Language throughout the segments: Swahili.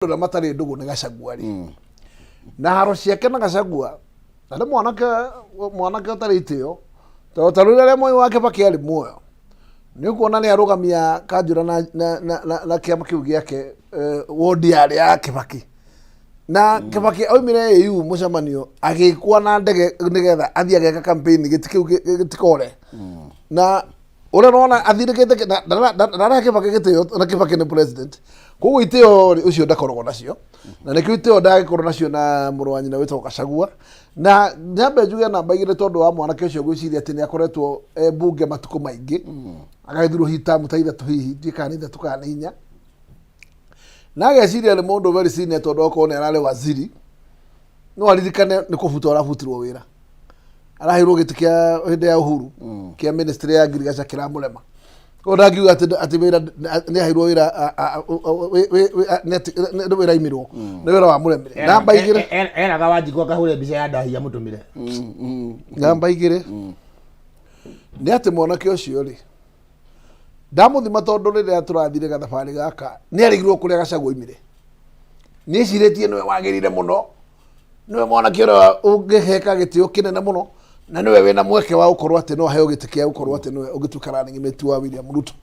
na matari ndugu ni Gachagua ri na haro ciake na Gachagua na mwanake atari itio to tarurire moyo wake pakiari muoyo ni kuona ni arugamia Kanjura na kiama kiu giake wodi ya Kibaki na Kibaki oimire EU mucemanio agikwa na ndege nigetha athie ageka campaign gitikore na ora rona athirikite na Kibaki gitio na Kibaki ni president koguo itio ucio ndakorwo nacio na nikio itio ndagikorwo nacio na murwanyi na witwo Gachagua na nyambe njuge namba igire tondu wa mwanake ucio gwiciria ati ni akoretwo bunge matuko maingi agithirwo hita mutaitha tuhihi ndikanitha tukaninya na ageciria ni mundu very senior tondu okone arale waziri no aririkane ni kufuta arafutirwo wira arahirwo gitikia hindi ya Uhuru kia ministry ya agriculture kiramurema ona ngiuga ati wira ni ahirwo wira ne wira imirwo ni wira wa muremire namba igire eraga wanjikwa kahure mbica ya ndahia mutumire namba igire ni ati mwanake ucio ri ndamuthima tondu riria turathire gathabari gaka ni arigirwo kuria Gachagua imire ni ciritie niwe wagirire muno niwe mwanake uria ungiheka gitio kinene muno na niwe wena mweke wa ukorwo ati no hayo gitikia ukorwo ati niwe ugituikara ni metu wa William Ruto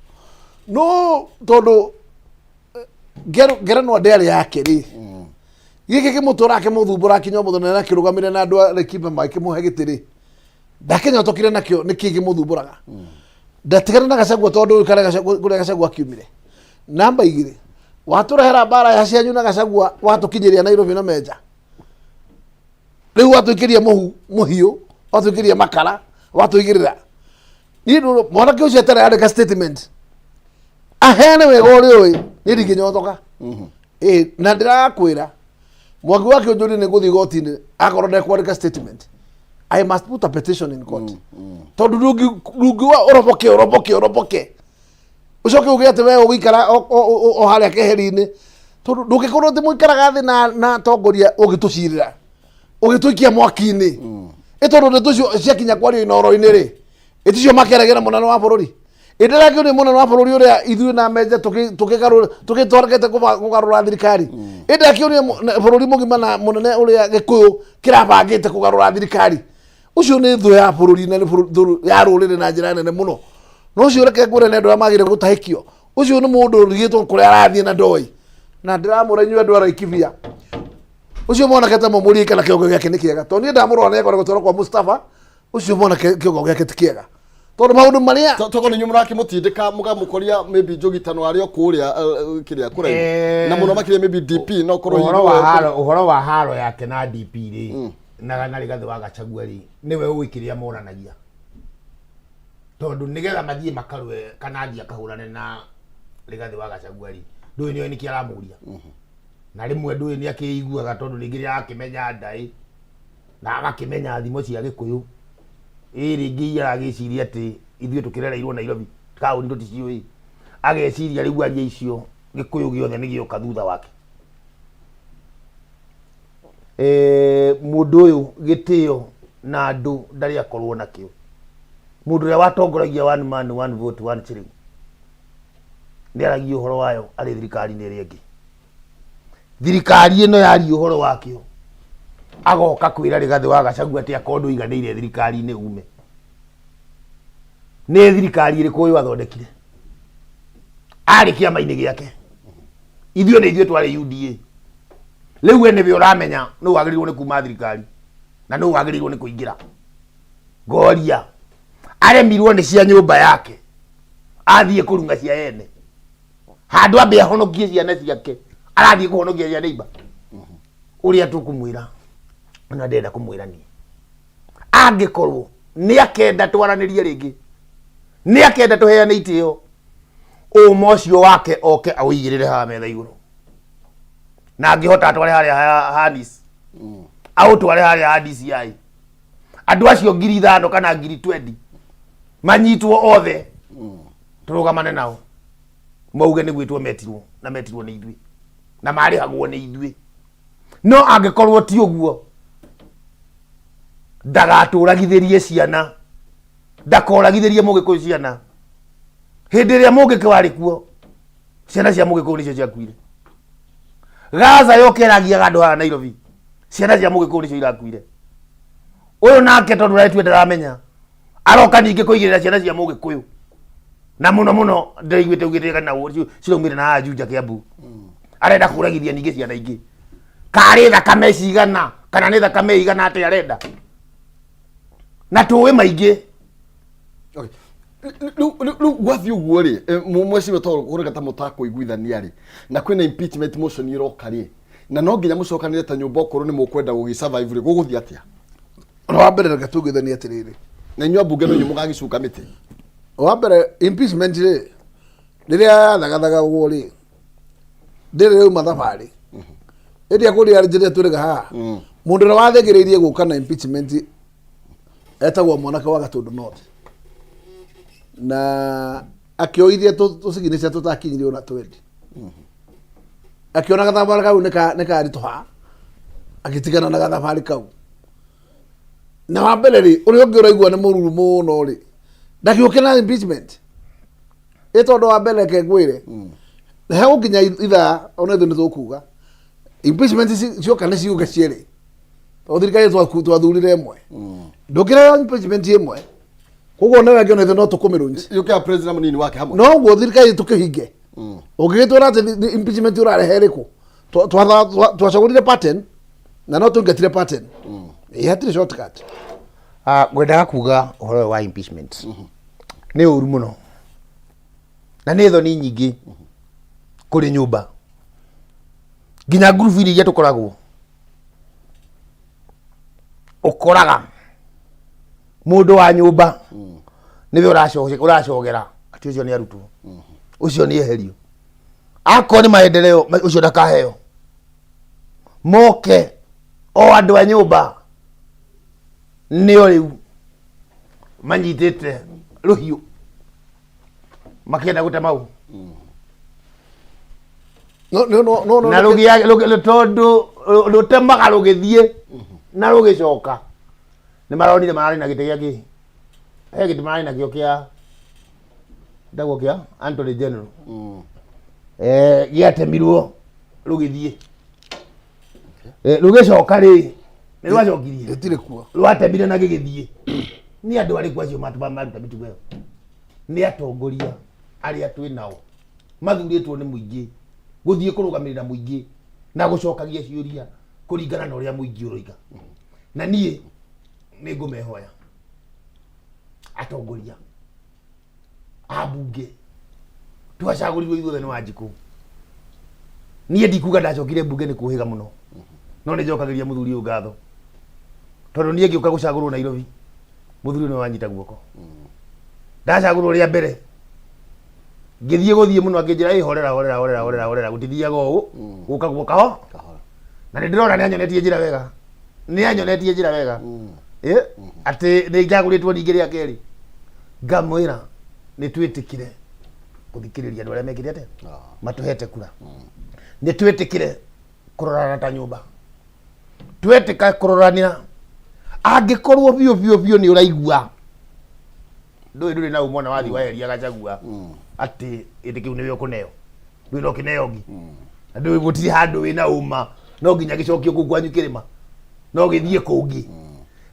no tondu gerano ndere yake ri gike kimutura kimuthumbura kinyo muthone na kirugamire na andu rekipa maike muhe gitiri ndakenya tokire nakio nikigi muthumburaga ndatigana na Gachagua tondu kare Gachagua kiumire namba igire waturehera bara ya cianyu na Gachagua watukinyiria Nairobi na Meja riu watuikiria muhiu watuikiria makara watuigirira ni ndu mwanake ucio tare andika statement ahene wega uri oi ni ndinginyotoka na ndirakwira mwagi wake unjuri ni guthi gotini akorwo ndekwandika statement I must put a petition in court tondu ndungiwa oroboke ucoke uge ati we ugikara o haria keheri-ini tondu ndungikorwo ti muikaraga thi na tongoria ugitucirira ugituikia mwaki-ini tondu ndeto cio ciakinya kwario inoro-ini ri iticio makeragera munene wa bururi indirakio ni munene wa bururi uria ithui na Meja tukitwarekete kugarura thirikari indirakio ni bururi mugima na munene uria Gikuyu kirabangite kugarura thirikari ucio ni thu ya bururi na thu ya rurire na njira nene muno no ucio reke ngure ne ndwa magire gutahikio ucio ni mundu rigitwo kuria arathie na ndoi na ndiramuranyua andu araikivia ucio mwana kete mumuri kana kiongo giake ni kiega to ni ndamurwa ne kwa gutwara kwa Mustafa ucio mwana kiongo giake ti kiega tondu maundu maria toko ni nyumura kimutindika mugamukoria maybe njogitano ario kuria kiria kurai na muno makire maybe DP no korwo uhoro wa haro yake na DP ri na Rigathi wa Gachagua ri niwe uikiria moranagia tondu nigetha mathie makarwe kana ndia kahurane na Rigathi wa Gachagua ri ndui niwe ni kiaramuria na rimwe ndui ni akiiguaga tondu ningiria akimenya ndai na agakimenya thimo cia Gikuyu ringi agiciria ati ithuĩ tukirereirwo Nairobi kauni tuticioi ageciria riu aria icio Gikuyu giothe ni gioka thutha wake mundu uyu gitio na andu ndari akorwo nakio mundu uria watongoragia one man one vote one shilling ni aragia uhoro wayo ari thirikari ni ri ingi thirikari ino yari uhoro wakio agoka kwira Rigathi wa Gachagua ati akondu iganire thirikari ni ume ni thirikari iri kuyu athondekire ari kiama-ini giake ithio ni ithio twari UDA riu ene be uramenya no wagirirwo ni kuma thirikari na no wagirirwo ni kuingira goria aremirwo ni cia nyumba yake athie kurunga cia ene handu ambe ahonokie ciana ciake arathie kuhonokia cia neighbor uria tukumwira na ndenda kumwira ni angikorwo ni akenda twaranirie ringi ni akenda tuheane itio umocio wake oke awigirire ha metha iguru na angihota atware haria Hanis au tware haria DCI andu acio 5,000 kana 20,000 manyitwo othe turugamane nao mauge ni gwitwo metirwo ni ithui na mari hagwo ni ithui no angikorwo ti uguo ndagatũragithirie ciana ndakoragithirie Mũgĩkũyũ ciana hindi ria Mũgĩkũyũ wari kuo ciana cia Mũgĩkũyũ nicio ciakuire Gaza yokeragia gandu ha Nairobi ciana cia Mũgĩkũyũ nicio irakuire uyu nake tondu raitu ndaramenya aroka ningi kuigirira ciana cia Mũgĩkũyũ na muno ndaiguite ugite kana ciromire na Ajunja Kiambu arenda kuragithia ningi ciana ingi kari thakame cigana kana ni thakame igana ati arenda na tuwe maingi. Okay. Lu gwathi uguo ri mweciwe to kurega ta mutako iguithania ri na kwina impeachment motion iroka ri na no nginya mucokanire ta nyumba okoro ni mukwenda gugisurvive ri guguthi atia wa mbere reke tugithania atiriri na inyo bunge no mugagicuka miti wa mbere impeachment ri riria thagaga uguo ri ndire riu mathabari iria kuri arjire turiga ha mundu wa thegeririe guka na impeachment etagwo mwanake wa Gatundu North na akioithia tusiginisha tutakinyirio na twendi akiona gathabari kau nika ritoha agitigana na gathabari kau na wa mbere ri uri ungi uraigua ni mururu muno ri ndakiuke na impeachment itondo wa mbere ke gwire na he ukinya itha ona thini tukuga impeachment cio kana ciuga ciere othirikari twathurire imwe ndukire impeachment imwe koguo nawe ngiona ithe no tukumirunji yuke president munini wake hamwe no guo thirikari tukihinge ungigitwira ati impeachment urarehe riku twacagurire pattern na no tungetire pattern hatire shortcut. Ngwendaga kuga uhoro wa impeachment ni uru muno na ni thoni nyingi kuri nyumba nginya group iria tukoragwo ukoraga mundu wa nyumba niwe uracogera ati ucio ni arutwo ucio ni eherio ako ni maendeleo ucio ndakaheo moke o andu a nyumba nio riu manyitite ruhiu makienda gutemau no na rugia tondu rutemaga rugithie na rugicoka ni maronire marari na gite giaki gite marari na kio kia ndagwo kia Anthony General giatemirwo rugithie rugicoka ri ni rwacokirie gitire kuo rwatemire na gigithie ni andu ari kwacio matuba maruta mitugo ni atongoria aria twi nao mathuritwo ni muingi guthie kurugamirira muingi na gucokagia ciuria kuringana na uria muingi uroiga na nie ni ngumehoya atongoria abunge twacagurirwo ithuothe ni Wanjiku nie ndikuga ndacokire bunge ni kuhiga muno no ni njokagiria muthuri uyu ngatho tondu nie ngiuka gucagurwo Nairobi muthuri ni wanyita guoko ndacagurwo ria mbere ngithie guthie muno akinjira horera gutithiaga uu guka guoka ho na ni ndirona ni anyonetie njira wega ati ni njaguritwo ningi ria keri ngamwira ni twitikire kuthikiriria andu aria mekire ate matuhete kura ni twitikire kurorana ta nyumba twetika kuroranira angikorwo biu ni uraigua nduri na umona wathi waeria Gachagua ati itikiu niwe ukuneo nduri okineogi nduri gutiri handu wina uma no nginya gicokio kugwanyu kirima no githie kungi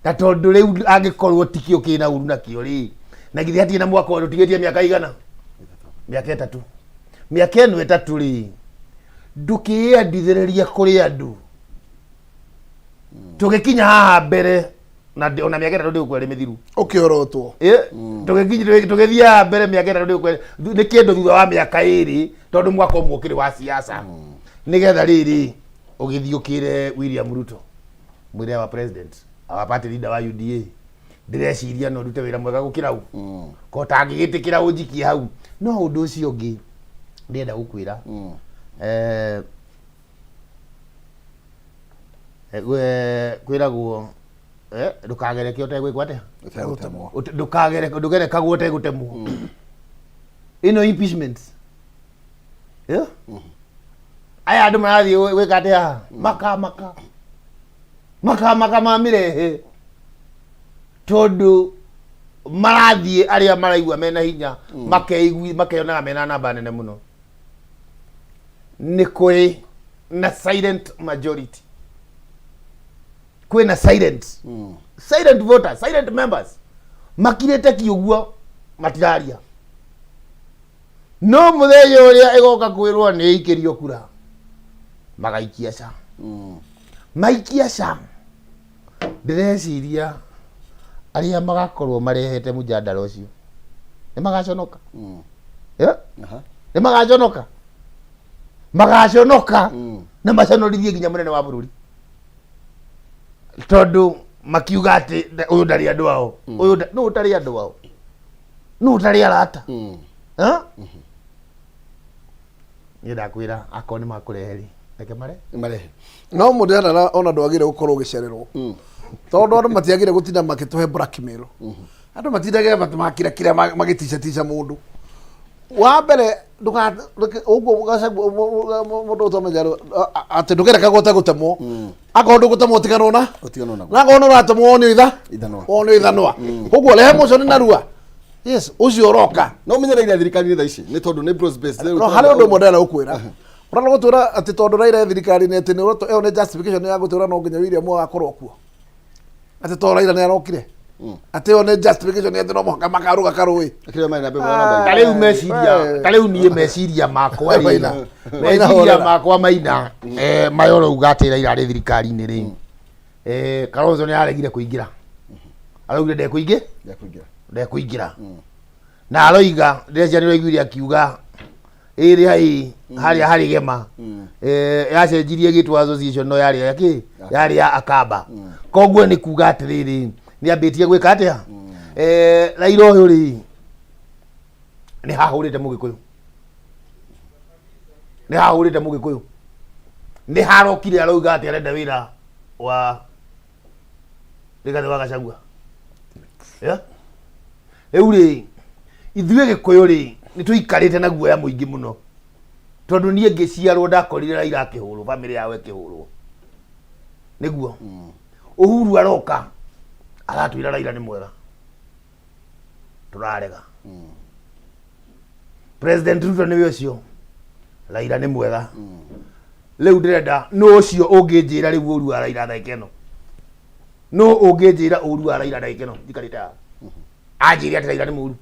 na tondu riu angikorwo tikio kina uru na kio ri na githi hati na mwaka wa tigetie miaka igana miaka 3 miaka 3 ri ndukiendithiriria kuri andu tugikinya haha mbere na ona miaka 3 ndi kwere mithiru ukiorotwo tugithia mbere miaka 3 ndi kwere ni kindu thutha wa miaka 2 tondu mwaka umwe ukiri wa siasa nigetha riri ugithiukire William Ruto mwire wa president our party leader wa UDA ndireciria no ndute wira mwega gukira u ko tangigitikira unjikie hau no undu ucio ungi ndienda gukwira kwiragwo ndukagereke utegwikwo atia ndukagereka guo utegutemwo ino impeachment aya andu marathie gwika atia maka mamirehe tondu marathie aria maraigua mena hinya makeonaga mena namba nene muno ni kuri na silent majority. Kwina silent. Silent voters, silent members. Makirete kiuguo matiraria. No mutheyo uria igoka kwirwo ni ikirio kura. Magaikia ca. Maikia ca. Ndireciria aria magakorwo marehete mujadala ucio. Ni magaconoka. Ni magaconoka. Magaconoka. Na maconorithie nginya munene wa bururi. Tondu makiuga ati uyu ndari andu ao. Uyu no utari andu ao. No utari arata. Ni ndakwira akoni makureheri. Reke marehe. No mundu ana ona ndwagire gukorwo gicererwo. Tondu andu matiagire gutinda makituhe blackmail. Andu matindage matumakira kiria magitica mundu. Wa mbere nduka uguo gacagu mundu utomenya ati ndugera gota gutemwo akondu gutemwo tiganona na ngono ratemwo ni ithanwa uguo lehe muco ni narua. Yes, ucio roka no menyereire thirikari tha ici ni tondu ni bros base no hari undu modela ukwira urana gutura ati tondu Raila thirikari ni ati ni roto eo ni justification ya gutura no nginya William akorwo kuo ati tondu Raila ni arokire ati one justification ya no moka makaruga karui akire mai na be mwana taliu meciria taliu nie meciria makwa meciria makwa maina mayoro ugatira ira ri thirikari ni ri Kalonzo ni aregire kuingira araugire ndekuingira na aroiga ndecia ni roiguire akiuga iri hai hari gema yacenjirie gitwa association no yari ya Akamba koguo ni kuga atiriri ni ambitie gwika atia Raila uyu ri ni hahurite mugikuyu ni harokire aroiga ati arenda wira wa Rigathi wa Gachagua euri ithuĩ Gĩkũyũ ri ni tuikarite na guoya muingi muno tondu nie ngiciarwo ndakorire Raila akihurwo family yawe kihurwo niguo Uhuru aroka aratwira Raila ni mwega turarega President Ruto ni ucio Raila ni mwega riu ndirenda no ucio unginjira riu uru wa Raila thaikeno no unginjira uru wa Raila thaikeno ndikarite ajiri ati Raila ni muru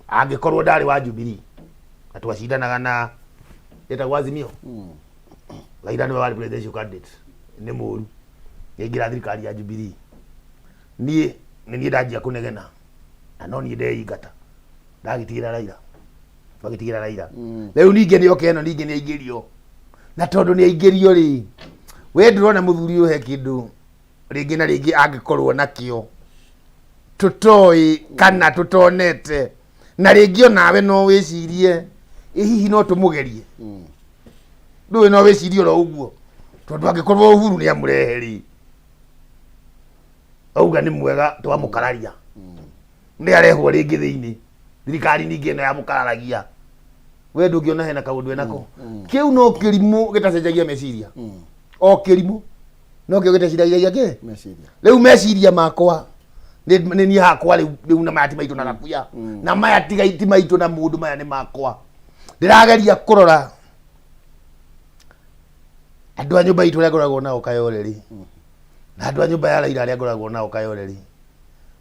angikorwo ndari wa Jubilee atwacindanaga na etagwo Azimio Raila ni wari presidential candidate ni muru ngira thirikari ya Jubilee nie ndanjia kunegena na no nie ndeingata ndagitigira Raila riu ninge ni okeno ninge ni aingirio na tondu ni aingirio ri we ndirona muthuri uyu he kindu ringi na ringi angikorwo nakio tutoi kana tutonete na ringi onawe no wicirie hihi no tumugerie nduwe no wicirie ro uguo tondu angikorwo Uhuru ni amureheri auga ni mwega twamukararia ni arehwo ringi thiini thirikari ningi ino ya mukararagia we ndungiona hena kaundu enako kiu no kirimu gitacenjagia meciria o kirimu no kio gitacenjagia ke meciria riu meciria makwa ni ni hakwa riu na maya ti maitu na gakuya na maya ti maitu na mundu maya ni makwa ndirageria kurora andu a nyumba itu ria ngoragwo nao Kayoleli na andu a nyumba ya Raila ria ngoragwo nao Kayoleli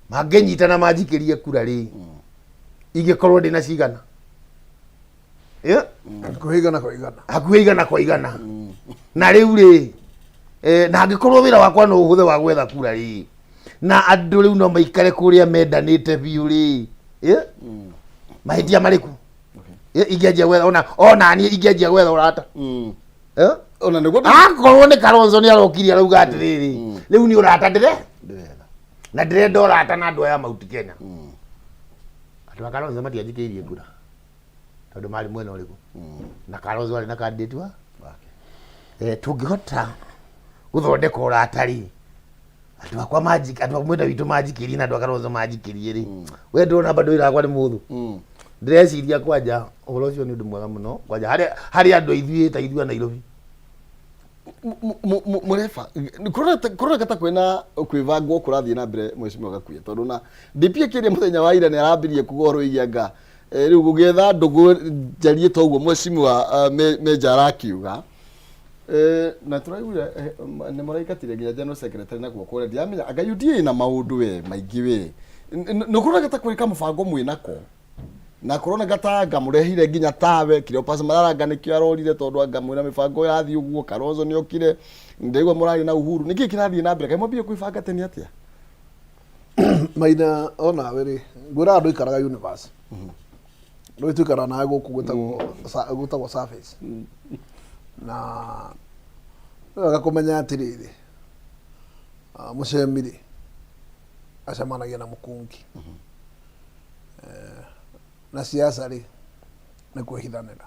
manginyitana manjikirie kura ri ingikorwo ndina cigana hakuigana kwa igana na riu ri na angikorwo wira wakwa no uhuthe wa gwetha kura ri na andu riu no maikare kuria mendanite biu ri mahitia mariku ingianjia gwetha ona ni ingianjia gwetha urata ona niguo akorwo ni Kalonzo ni arokiria arauga atiriri riu ni urata ndirenda na ndirenda urata na andu aya Mount Kenya andu a Kalonzo matianjikiirie kura tondu mari mwena uriku na Kalonzo ari na candidate wa tungihota guthondeka uratari andu akwa andu amwenda witu manjikirie na andu a Kalonzo manjikirie ri we ndona bado irakwa ni muthu ndireciria kwanja uhoro ucio ni undu mwega muno kwanja hari andu aithuĩ ta ithuĩ Nairobi murefa kurora kata kwena kwivangwo kurathie na mbere mweshimwa gakuya tondu na DP kiria muthenya wa ira ni arambirie kugorwo igianga riu gugetha ndugu njarie toguo mweshimwa Major akiuga na turaigura ni muraikatire nginya general secretary na guoko ndiamenya anga UDA na maundu we maingi we nukurona gata kwika mubango mwinako na kurona gata ngamurehire nginya tawe Cleopas Mararanga nikio arorire tondu ngamwira mibango yathi uguo Kalonzo ni okire ndigwa murari na Uhuru niki kirathie na mbere kai mwambie kwibanga teni atia Maina ona weri ngura andu ikaraga universe no tukara na guku gutagwo surface na agakumenya atiriri mucemiri acamanagia na mukungi na siasa ri ni kwihithanira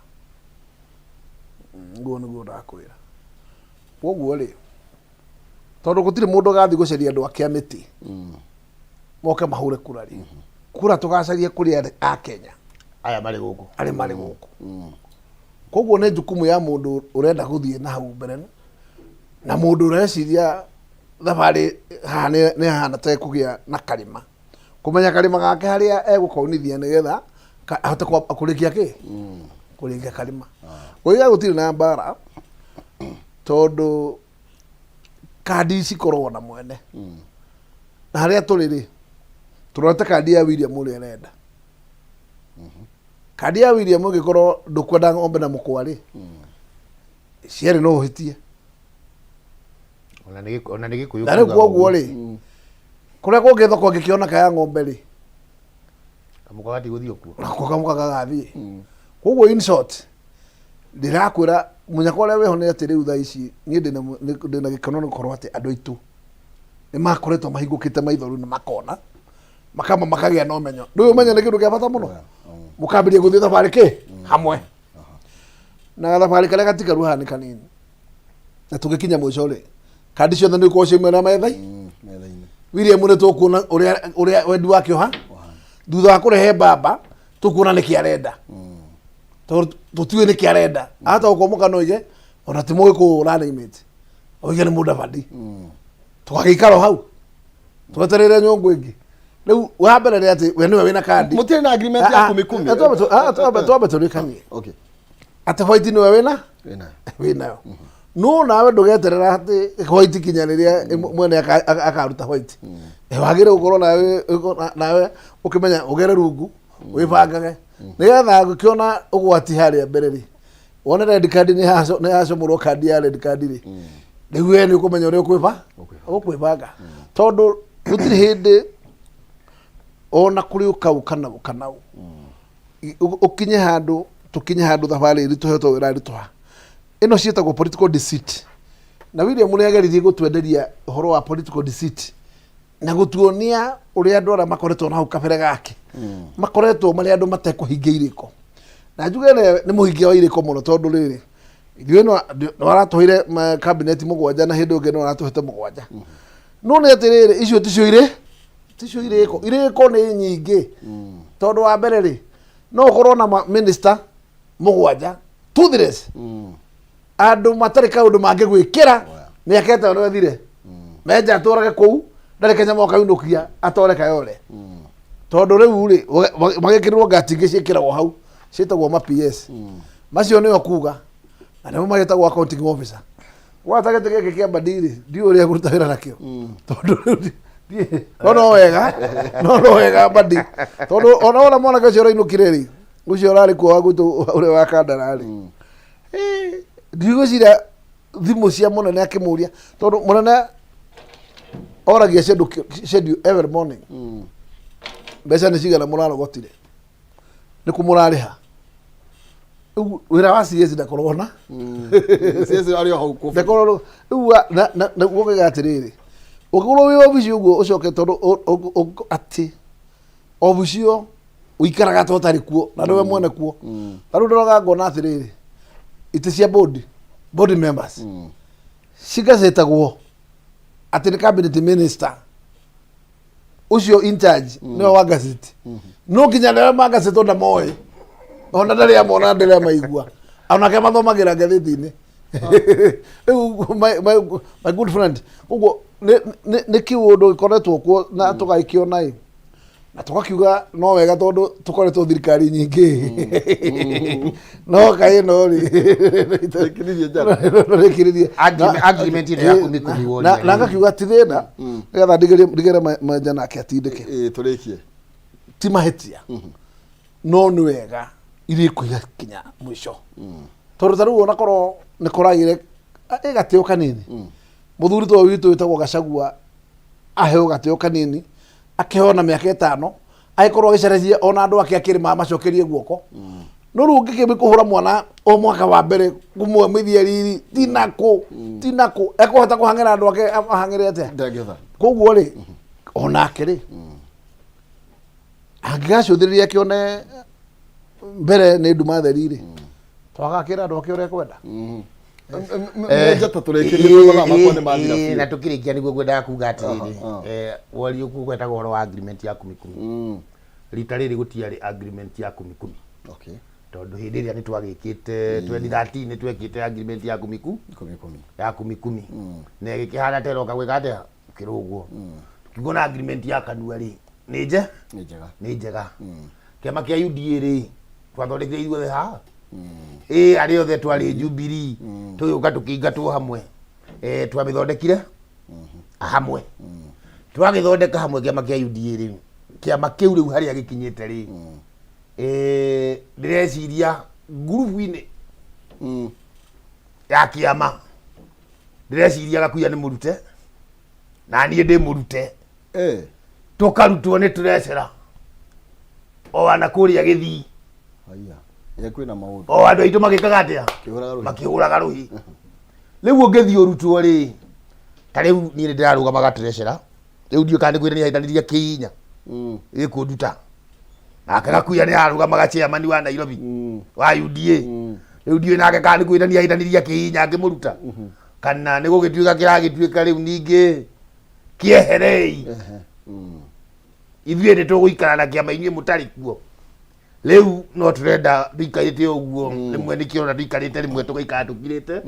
nguo niguo ndakwira koguo ri tondu gutiri mundu gathi guceria andu ake amiti moke mahure kura ri kura tugacaria kuri a Kenya aya mari guku koguo ni jukumu ya mundu urenda guthie na hau mbere na mundu ureciria thabari ni hana te kugia na kalima kumenya kalima gake haria egukaunithia nigetha ahote kurikia ki kurikia kalima oiga gutiri na mbara tondu kadi cikorwo na mwene na haria turiri turota kadi ya William uri arenda kadi ya William ngikorwo ndukwenda ng'ombe na mukwari ciere no hitie ona nigi kuyu na rĩu koguo rĩ kuria kũngĩ thoko ngĩkĩoneka ya ng'ombe rĩ kamuka gati guthio kuo nako kamuka gagathiĩ koguo in short ndĩrakwĩra munyaka ũrĩa wĩho nĩ atĩ rĩu thaa ici niĩ ndĩna gĩkeno nĩ gũkorwo atĩ andũ aitũ nĩ makoretwo mahingũkĩte maitho rĩu nĩ makona makamba makagĩa na ũmenyo rĩu ũmenyo nĩ kĩndũ kĩa bata mũno mũkambĩria gũthiĩ thabarĩ kĩ hamwe na thabarĩ karĩa gatikaru haha nĩ kanini na tũgĩkinya mũico rĩ kandi ciothe nĩ ukorwo ciumĩra metha-inĩ William nĩ tũkuona ũrĩa wendi wake ha thutha wa kũrehe mbamba tũkuona nĩ kĩ arenda tũtiũĩ nĩ kĩ arenda hata ũkomoka no ige ona ti mũgĩkũyũ ũranĩimĩte oige nĩ Mũdavadi tũgagĩikara hau twetereire nyũngũ ĩngĩ rĩu wa mbere nĩ atĩ we nĩwe wĩna kandi mũtirĩ na agreement ya 10-10 twambe tũrĩkanie atĩ White nĩwe wĩnayo no nawe ndugeterera ati White kinya riria mwene akaruta White wagire gukorwo nawe ukimenya ugere rungu wibangage nigetha gukiona ugwati haria mbere ri wona red card ni hacomorwo kandi ya red card ri riu we ni ukumenya uri ukwibanga tondu gutiri hindi ona kuri ukana ukinye handu tukinye handu thabari ri tuhetwo wira ri twa ino cietagwo political deceit na William nĩ ageririe gũtwenderia ũhoro wa political deceit na gũtuonia ũrĩa andũ arĩa makoretwo na hau kabere gake makoretwo marĩ andũ matekũhingia irĩko na njuge nĩ mũhingia wa irĩko mũno tondũ rĩrĩ ithuĩ nĩ waratũheire cabinet mũgwanja na hĩndĩ ũngĩ nĩ waratũhete mũgwanja no nĩ atĩrĩrĩ icio ticio irĩko nĩ nyingĩ tondũ wa mbere rĩ no ũkorwo na minister mũgwanja toothless andu matari kaundu mangi gwikira miaka ĩtano no thire meja atorage kuu ndari Kenya moka yunukia atore kayore tondu riu ri magikirwo ngatingi ciikiragwo hau ciitagwo ma PS macio niyo kuga na nimo magitagwo accounting officer watagete geke kia badiri ndio uri akuruta wira nakio tondu no wega badi tondu ona mwana kacio inukire ri ucio urari kuo wagutu uri wa kandarari ndigwicira thimu cia munene akimuria tondu munene oragia schedule every morning mbeca nĩ cigana mũrarogotire nĩ kũmũrarĩha wĩra wa CS ndakorwo na CS arĩ hau kũ ndakorwo rĩu ũgĩga atĩrĩrĩ ũngĩkorwo wĩ obici ũguo ũcoke tondũ atĩ obici ĩyo ũikaraga ta ũtarĩ kuo na nĩwe mwene kuo tarĩu ndĩroga ngona atĩrĩrĩ itĩ cia board members cigacĩtagwo atĩ nĩ cabinet minister ucio in charge nĩwe wa gazeti no nginya nĩwe magacĩtwo ndamoĩ ona ndarĩ amona ndarĩ amaigua onake mathomagira ngathĩti-inĩ my good friend ũguo nĩ kiũndũ gĩkoretwo kuo na tũgaikiona na tukakiuga no wega tondu tukoretwo thirikari nyingi no kaĩ no ri Rekiririe jana. agreement ile ya 10 woni na ngakiuga ti thina nigetha ndigere manja nake atindike Turikie. ti mahetia no nĩ wega irĩkũ igakinya mwisho tondũ ta rĩu ona korwo nĩ kũragire gatĩo kanini mũthuri to witũ wĩtagwo Gachagua aheo gatĩo kanini akĩheo na mĩaka 5 agĩkorwo agĩcereria ona andũ ake akĩrĩma macokerie guoko no rĩu ũngĩkĩmĩ kũhũra mwana o mwaka wa mbere kũmũmithia riri tinakũ ekũhota kũhang'ĩra andũ ake ahang'ĩre atĩa Ndangĩhota. koguo rĩ onake rĩ angĩgacũthĩrĩria kĩone mbere nĩ nduma theri rĩ twagakĩra andũ ake ũrĩa kwenda Meja ta turekirie mathaa makwa nĩ mathira biũ. na tukirikia niguo ngwendaga kuga atiriri wari ukugweta goro wa agreement ya 10 rita riri gutiari agreement ya 10 Okay. tondu hindi iria ni twagikite 2013 ni twekite agreement ya 10 ya 10 na gikihana tero kagwika atia kirugwo tukigona agreement ya kanua ri ni njega kiama kia UDA ri twathondekire ithuothe ha ari othe twari Jubilee tuyuka tukingatwo hamwe twamithondekire hamwe twagithondeka hamwe kiama kia UDA ri kiama kiu riu haria gikinyite ri ndireciria ngurubu-ini ya kiama ndireciria Gakuya ni murute na niĩ ndĩ murute tukarutwo nĩ turecera o ana kũrĩa Gĩthii kwĩna maũndũ o andũ aitũ magĩkaga atĩa makĩhũraga rũhi rĩu ũngĩthiĩ ũrutwo rĩ ta rĩu niĩ nĩ ndĩrarũgamaga turecera rĩu ndiũ kana nĩkwĩra nĩahĩtanĩria Kĩinya ĩkũnduta nake Gakuya nĩ arũgamaga chairman wa Nairobi wa UDA rĩu ndiũ nake kana nĩkwĩra nĩahĩtanĩria Kĩinya ngĩmũruta kana nĩ gũgĩtuĩka kĩragĩtuĩka rĩu ningĩ kĩeherei ithuĩ nĩ tũgũikara na kĩama inyuĩ mũtarĩ kuo rĩu no tũrenda tũikarĩte ũguo rĩmwe nĩkĩo ona tũikarĩte rĩmwe tũgaikara tũkirĩte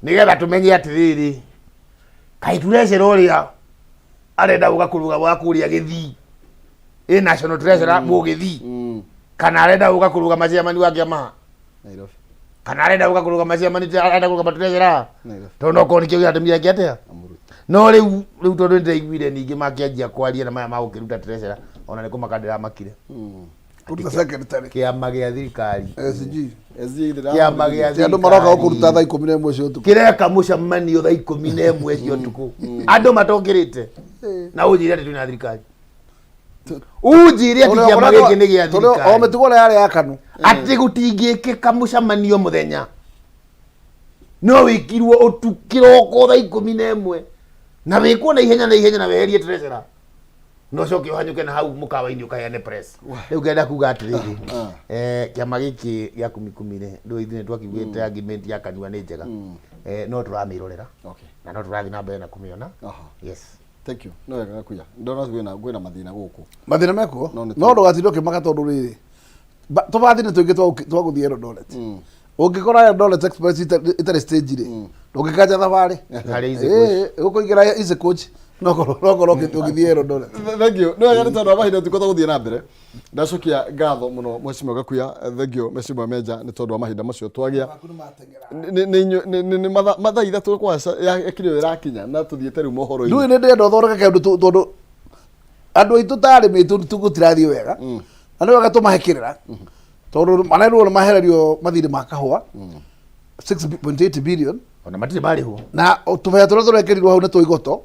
nĩgetha tũmenye atĩrĩrĩ kaĩ turecera ũrĩa arenda gũka kũrũga gwa kũrĩa Gĩthii national treasurer Mũgĩthii kana arenda gũka kũrũga machairman wa kĩama Nairobi kana arenda gũka kũrũga machairman arenda kũrũga treasurer tondũ no koni kĩu gĩatũmire atĩa no rĩu tondũ nĩndĩraiguire ningĩ makĩanjia kwaria na maya magũkĩruta treasurer ona nĩ kũmakandĩra makire kĩama gĩa thirikari kĩama gĩa andũ maroka gũkũruta thaa 11 cia ũtukũ kĩreka mũcemanio thaa 11 cia ũtukũ andũ matokĩrĩte na ũnjĩre atĩ twĩna thirikari unjire atĩ kĩama gĩkĩ nĩ gĩa thirikari o mĩtugo ĩrĩa yarĩ ya KANU atĩ gũtingĩkĩka mũcemanio mũthenya no wĩkirwo ũtukĩroko thaa 11 na wĩkwo na ihenya na weherie treasurer no coke ũhanyũke na hau mũkawa-inĩ ũkaheane press rĩu ngenda kuga atĩrĩrĩ kĩama gĩkĩ gĩa 10 rĩu ithuĩ nĩ twakigwĩte agreement ya kanua nĩ njega no tũramĩrorera na no tũrathiĩ na mbere na kũmĩona yes. Thank you. No wega Gakuya. Ndona gwĩna mathĩna gũkũ. Mathĩna mekuo no ndũgatinde ũkĩmaka tondũ rĩrĩ tũbathi nĩ tũingĩ twagũthiĩ Eldoret ũngĩkora Eldoret Express itarĩ stage rĩ ndũngĩkanja thabarĩ ũkũingĩra Easy Coach no korwo ũgĩthiĩ Eldoret. Thank you. No wega nĩ tondũ wa mahinda tũkota gũthiĩ na mbere ndacokia ngatho mũno Mheshimiwa Gakuya. Thank you Mheshimiwa Meja nĩ tondũ wa mahinda macio twagĩa nĩ mathaa ithatũ kwaca yakĩrĩ ĩrakinya na tũthiĩte rĩu mohoro-inĩ. Ndũĩ nĩ ndĩrenda ũthondeke kĩndũ tondũ andũ aitũ tarĩ mĩtũ tũgũtirathiĩ wega na nĩ wega tũmahekĩrĩra tondũ manerwo nĩ mahererio mathirĩ ma kahũa 6.8 billion ona matirĩ marĩhwo na tũbea tũrĩa tũrekerirwo hau nĩ twa igoto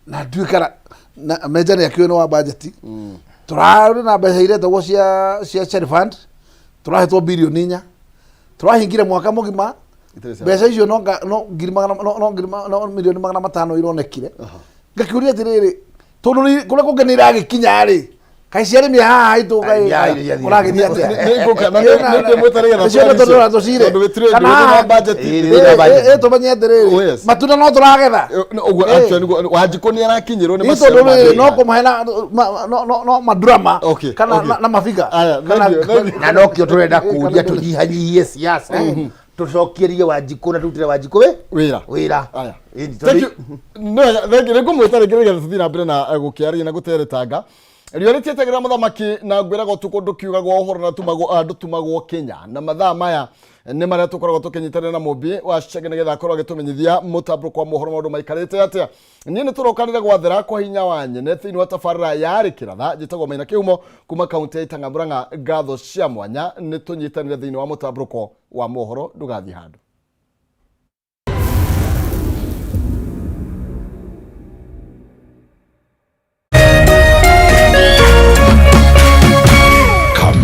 na nduĩkara na Meja nĩ akĩoĩ wa budget tũrarĩ na mbeca iretagwo cia share fund tũrahetwo birioni 4 tũrahingire mwaka mũgima mbeca icio no milioni 500 ironekire ngakĩũria atĩrĩrĩ tondũ kũrĩa kũngĩ nĩ iragĩkinya rĩ kaĩ ciarĩmĩ haha haitũ ũragĩthiĩ atĩa tũmenye atĩrĩrĩ matunda no tũragetha Wanjikũ nĩ arakinyĩrwo nĩ macio no kũmahe no madrama kana na mabiga na nokĩo tũrenda kũria tũnyihanyihie siasa tũcokierie Wanjikũ na tũrutĩre Wanjikũ wĩra. Nĩ ngũmwĩta rĩngĩ nĩgetha tũthiĩ na mbere na gũkĩaria na gũteretanga Riorite tegira muthamaki na ngwiraga tuko ndukiugagwo uhoro na tumagwo Kenya na mathaa maya nĩ marĩa tũkoragwo tũkĩnyitanĩra na Mũmbi wa Chege nĩgetha akorwo agĩtũmenyithia mũtambũrũko wa mohoro maũndũ maikarĩte atĩa. Niĩ nĩ tũrokanire gwathĩra kwa hinya wa nyene thĩinĩ wa tabarĩra yarĩ kĩratha njĩtagwo Maina Kĩhumo kuma kaunti ya Itaanga Murang'a. Ngatho cia mwanya nĩ tũnyitanĩre thĩinĩ wa mũtambũrũko wa mohoro, ndũgathiĩ handũ.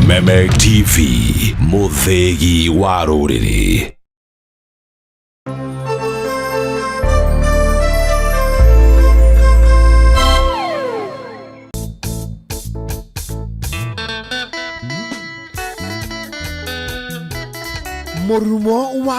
Meme TV, Muthegi wa Rũrĩrĩ. Mũrumo wa